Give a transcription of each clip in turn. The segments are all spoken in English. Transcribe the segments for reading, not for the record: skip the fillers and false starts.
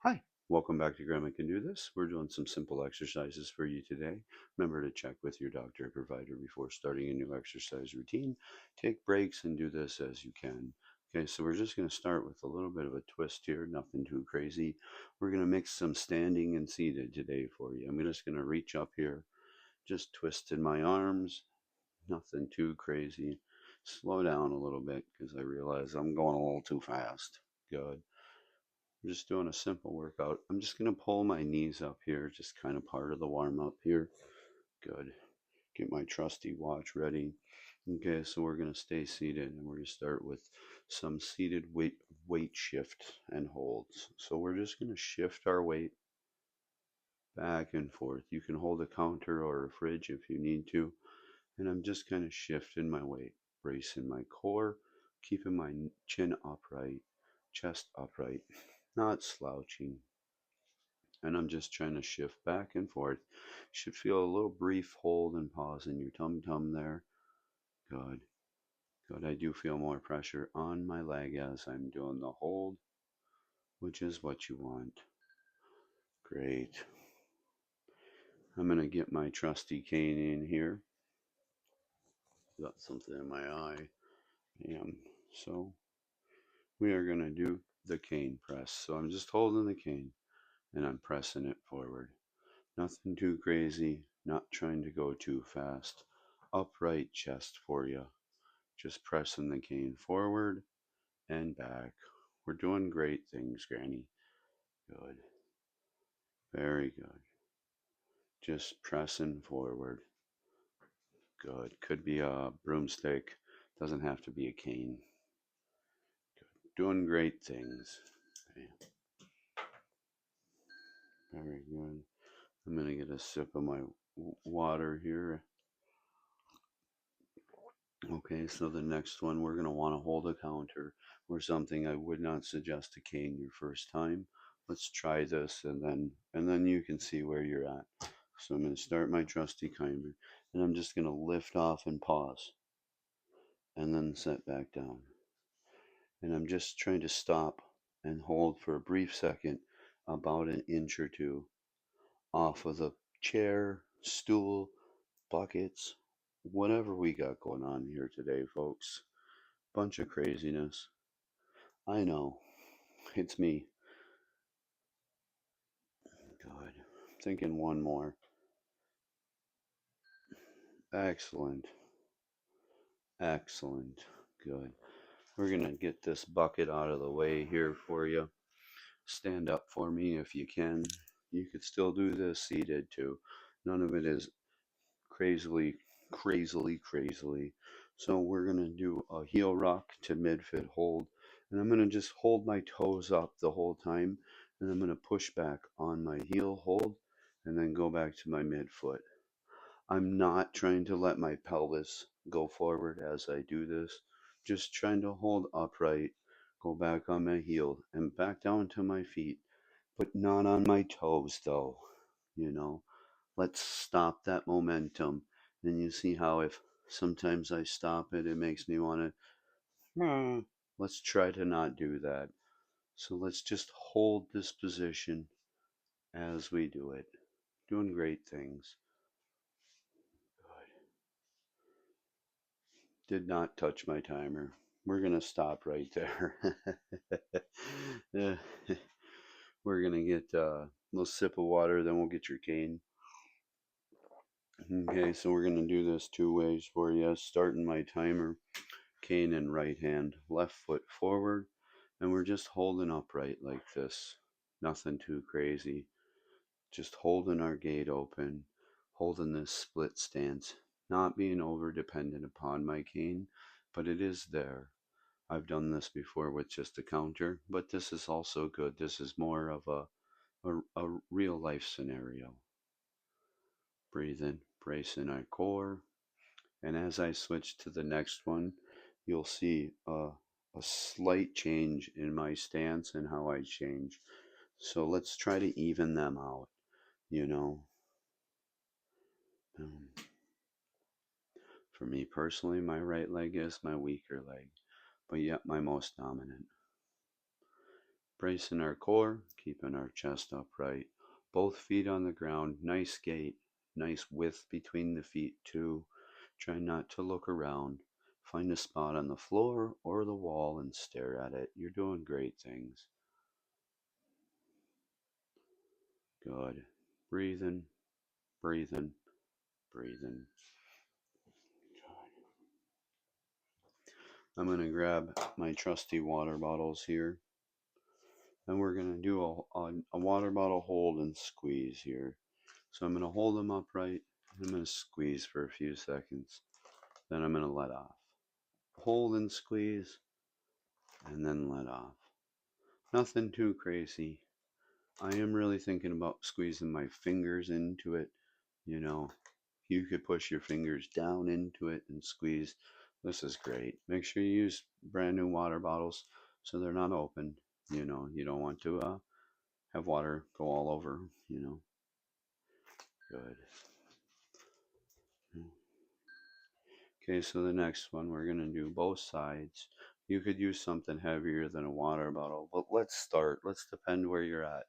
Hi, welcome back to Grandma Can Do This. We're doing some simple exercises for you today. Remember to check with your doctor or provider before starting a new exercise routine. Take breaks and do this as you can. Okay, so we're just going to start with a little bit of a twist here, nothing too crazy. We're going to mix some standing and seated today for you. I'm just going to reach up here, just twisting my arms, nothing too crazy. Slow down a little bit because I realize I'm going a little too fast. Good. I'm just doing a simple workout. I'm just going to pull my knees up here, just kind of part of the warm up here. Good. Get my trusty watch ready. Okay, so we're going to stay seated and we're going to start with some seated weight shift and holds. So we're just going to shift our weight back and forth. You can hold a counter or a fridge if you need to. And I'm just kind of shifting my weight, bracing my core, keeping my chin upright, chest upright, not slouching, and I'm just trying to shift back and forth. Should feel a little brief hold and pause in your tum tum there. Good. Good. I do feel more pressure on my leg as I'm doing the hold, which is what you want. Great. I'm going to get my trusty cane in here. Got something in my eye. So we are going to do the cane press. So I'm just holding the cane and I'm pressing it forward. Nothing too crazy, not trying to go too fast. Upright chest for you. Just pressing the cane forward and back. We're doing great things, Granny. Good. Very good. Just pressing forward. Good. Could be a broomstick. Doesn't have to be a cane. Good. Doing great things. Okay. Very good. I'm going to get a sip of my water here. Okay, so the next one we're going to want to hold a counter or something. I would not suggest a cane your first time. Let's try this and then you can see where you're at. So I'm going to start my trusty timer and I'm just going to lift off and pause and then set back down. And I'm just trying to stop and hold for a brief second, about an inch or two off of the chair, stool, buckets, whatever we got going on here today, folks. Bunch of craziness. I know. It's me. Good. Thinking one more. Excellent. Excellent. Good. We're going to get this bucket out of the way here for you. Stand up for me if you can. You could still do this seated too. None of it is crazily. So we're going to do a heel rock to mid-foot hold. And I'm going to just hold my toes up the whole time. And I'm going to push back on my heel hold and then go back to my mid-foot. I'm not trying to let my pelvis go forward as I do this. Just trying to hold upright, go back on my heel and back down to my feet, but not on my toes though, you know. Let's stop that momentum. And you see how if sometimes I stop it, it makes me want to. Let's try to not do that. So let's just hold this position as we do it. Doing great things. Good. Did not touch my timer. We're going to stop right there. Yeah. We're going to get a little sip of water, then we'll get your cane. Okay, so we're going to do this two ways for you. Starting my timer, cane in right hand, left foot forward, and we're just holding upright like this. Nothing too crazy. Just holding our gate open, holding this split stance, not being over dependent upon my cane, but it is there. I've done this before with just a counter, but this is also good. This is more of a real life scenario. Breathe in, brace in our core. And as I switch to the next one, you'll see a slight change in my stance and how I change. So let's try to even them out, you know. Um, for me personally, my right leg is my weaker leg, but yet my most dominant. Bracing our core, keeping our chest upright. Both feet on the ground, nice gait, nice width between the feet too. Try not to look around. Find a spot on the floor or the wall and stare at it. You're doing great things. Good. Breathing, breathing, breathing. I'm going to grab my trusty water bottles here. And we're going to do a water bottle hold and squeeze here. So I'm going to hold them upright. I'm going to squeeze for a few seconds. Then I'm going to let off. Hold and squeeze, and then let off. Nothing too crazy. I am really thinking about squeezing my fingers into it. You know, you could push your fingers down into it and squeeze. This is great. Make sure you use brand new water bottles so they're not open. You don't want to have water go all over. Good. Okay, so the next one we're going to do both sides. You could use something heavier than a water bottle, but let's start. Let's depend where you're at.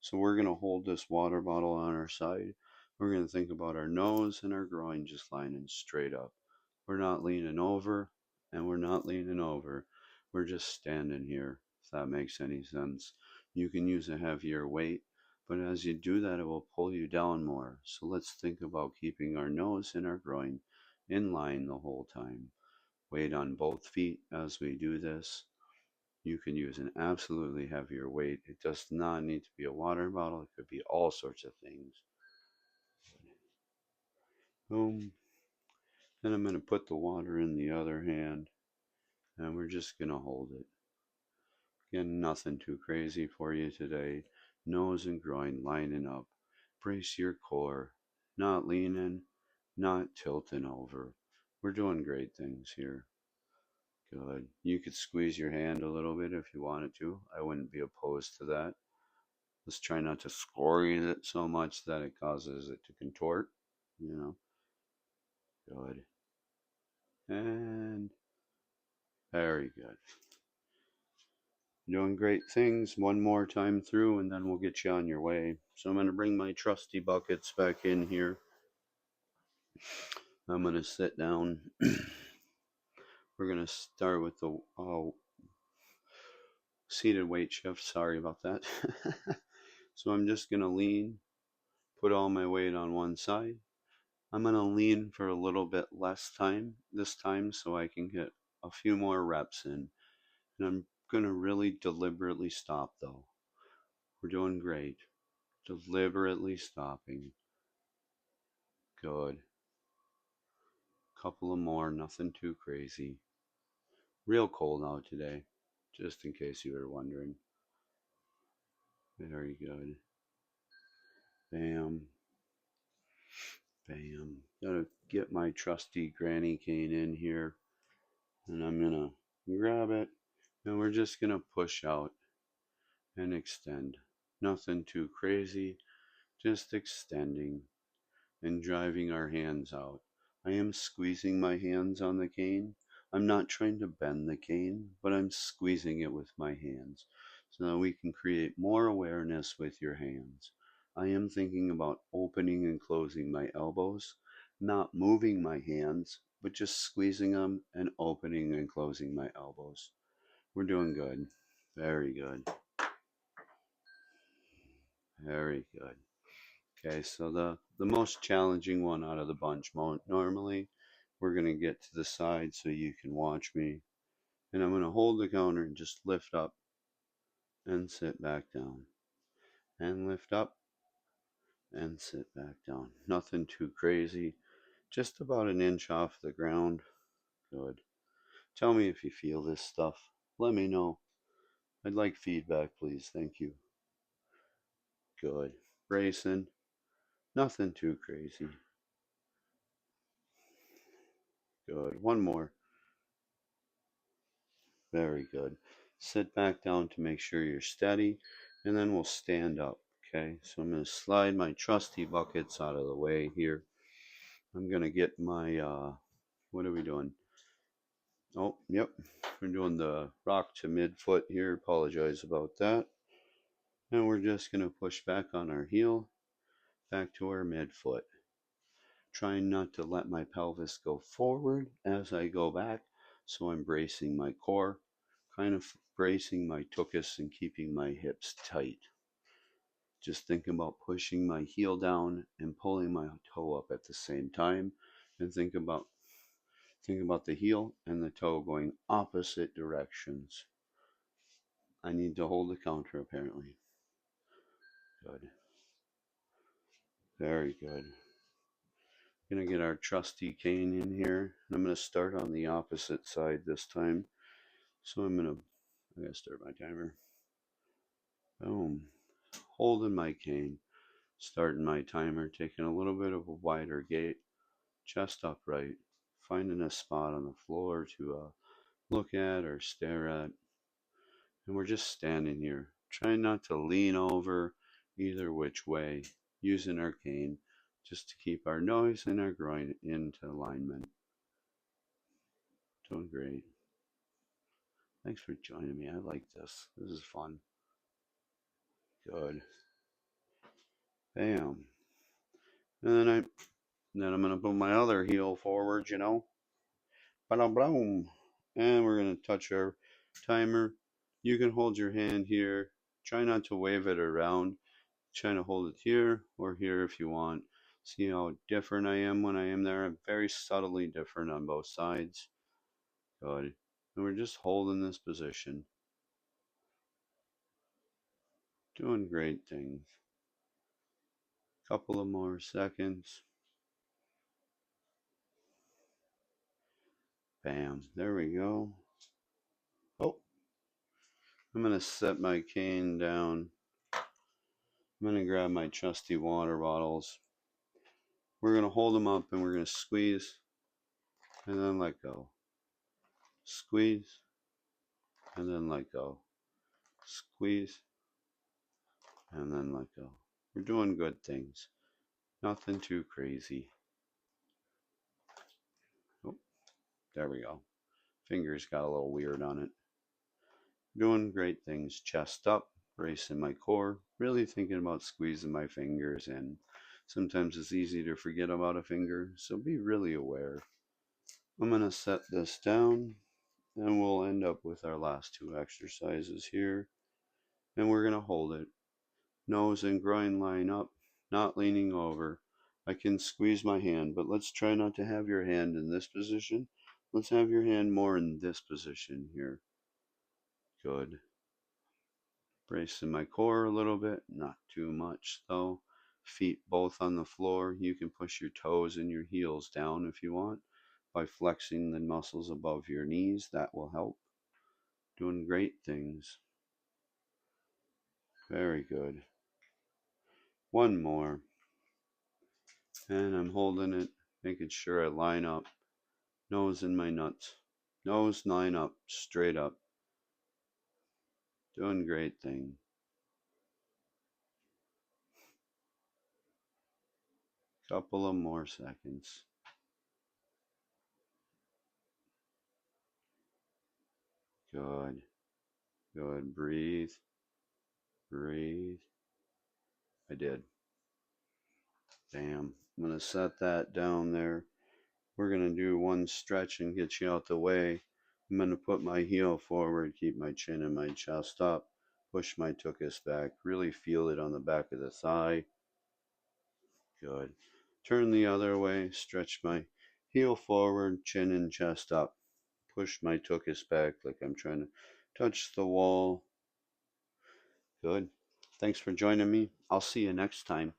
So we're going to hold this water bottle on our side. We're going to think about our nose and our groin just lining straight up. We're not leaning over and we're not leaning over. We're just standing here, if that makes any sense. You can use a heavier weight, but as you do that, it will pull you down more. So let's think about keeping our nose and our groin in line the whole time. Weight on both feet as we do this. You can use an absolutely heavier weight. It does not need to be a water bottle. It could be all sorts of things. Boom. Then I'm going to put the water in the other hand and we're just going to hold it. Again, nothing too crazy for you today. Nose and groin lining up. Brace your core. Not leaning, not tilting over. We're doing great things here. Good. You could squeeze your hand a little bit if you wanted to. I wouldn't be opposed to that. Let's try not to squeeze it so much that it causes it to contort. You know. Good. And very good. Doing great things. One more time through and then we'll get you on your way. So I'm going to bring my trusty buckets back in here. I'm going to sit down. We're going to start with the seated weight shift. Sorry about that. So I'm just going to lean, put all my weight on one side. I'm going to lean for a little bit less time this time so I can get a few more reps in. And I'm going to really deliberately stop though. We're doing great. Deliberately stopping. Good. Couple of more, nothing too crazy. Real cold out today, just in case you were wondering. Very good. Bam. Bam. Gotta get my trusty granny cane in here. And I'm gonna grab it. And we're just gonna push out and extend. Nothing too crazy, just extending and driving our hands out. I am squeezing my hands on the cane. I'm not trying to bend the cane, but I'm squeezing it with my hands so that we can create more awareness with your hands. I am thinking about opening and closing my elbows, not moving my hands, but just squeezing them and opening and closing my elbows. We're doing good. Very good. Very good. Okay, so the most challenging one out of the bunch, normally we're going to get to the side so you can watch me. And I'm going to hold the counter and just lift up and sit back down. And lift up and sit back down. Nothing too crazy. Just about an inch off the ground. Good. Tell me if you feel this stuff. Let me know. I'd like feedback, please. Thank you. Good. Bracing. Nothing too crazy. Good. One more. Very good. Sit back down to make sure you're steady, and then we'll stand up. Okay, so I'm going to slide my trusty buckets out of the way here. I'm going to get my, what are we doing? Oh, yep, we're doing the rock to midfoot here. Apologize about that. And we're just going to push back on our heel, back to our midfoot. Trying not to let my pelvis go forward as I go back. So I'm bracing my core, kind of bracing my tuchus and keeping my hips tight. Just think about pushing my heel down and pulling my toe up at the same time. And think about the heel and the toe going opposite directions. I need to hold the counter apparently. Good. Very good. Gonna get our trusty cane in here. I'm gonna start on the opposite side this time. So I gotta start my timer. Boom. Holding my cane. Starting my timer, taking a little bit of a wider gait, chest upright, finding a spot on the floor to look at or stare at. And we're just standing here, trying not to lean over either which way, using our cane just to keep our nose and our groin into alignment. Doing great. Thanks for joining me. I like this. This is fun. Good. Bam. And then I'm gonna put my other heel forward, Ba-dum-boom. And we're gonna touch our timer. You can hold your hand here. Try not to wave it around. Try to hold it here or here if you want. See how different I am when I am there? I'm very subtly different on both sides. Good. And we're just holding this position. Doing great things. Couple of more seconds. Bam. There we go. Oh, I'm going to set my cane down. I'm going to grab my trusty water bottles. We're going to hold them up and we're going to squeeze and then let go. Squeeze and then let go. Squeeze and then let go. We're doing good things. Nothing too crazy. Oh, there we go. Fingers got a little weird on it. Doing great things. Chest up, bracing my core, really thinking about squeezing my fingers in. Sometimes it's easy to forget about a finger, so be really aware. I'm going to set this down and we'll end up with our last two exercises here. And we're going to hold it. Nose and groin line up, not leaning over. I can squeeze my hand, but let's try not to have your hand in this position. Let's have your hand more in this position here. Good. Bracing my core a little bit, not too much though. Feet both on the floor. You can push your toes and your heels down if you want by flexing the muscles above your knees. That will help. Doing great things. Very good. One more. And I'm holding it, making sure I line up. Nose in my nuts. Nose line up, straight up. Doing great thing. Couple of more seconds. Good. Good. Breathe. Breathe. I did. Damn. I'm going to set that down there. We're going to do one stretch and get you out the way. I'm going to put my heel forward, keep my chin and my chest up, push my tuchus back, really feel it on the back of the thigh. Good. Turn the other way, stretch my heel forward, chin and chest up, push my tuchus back like I'm trying to touch the wall. Good. Thanks for joining me. I'll see you next time.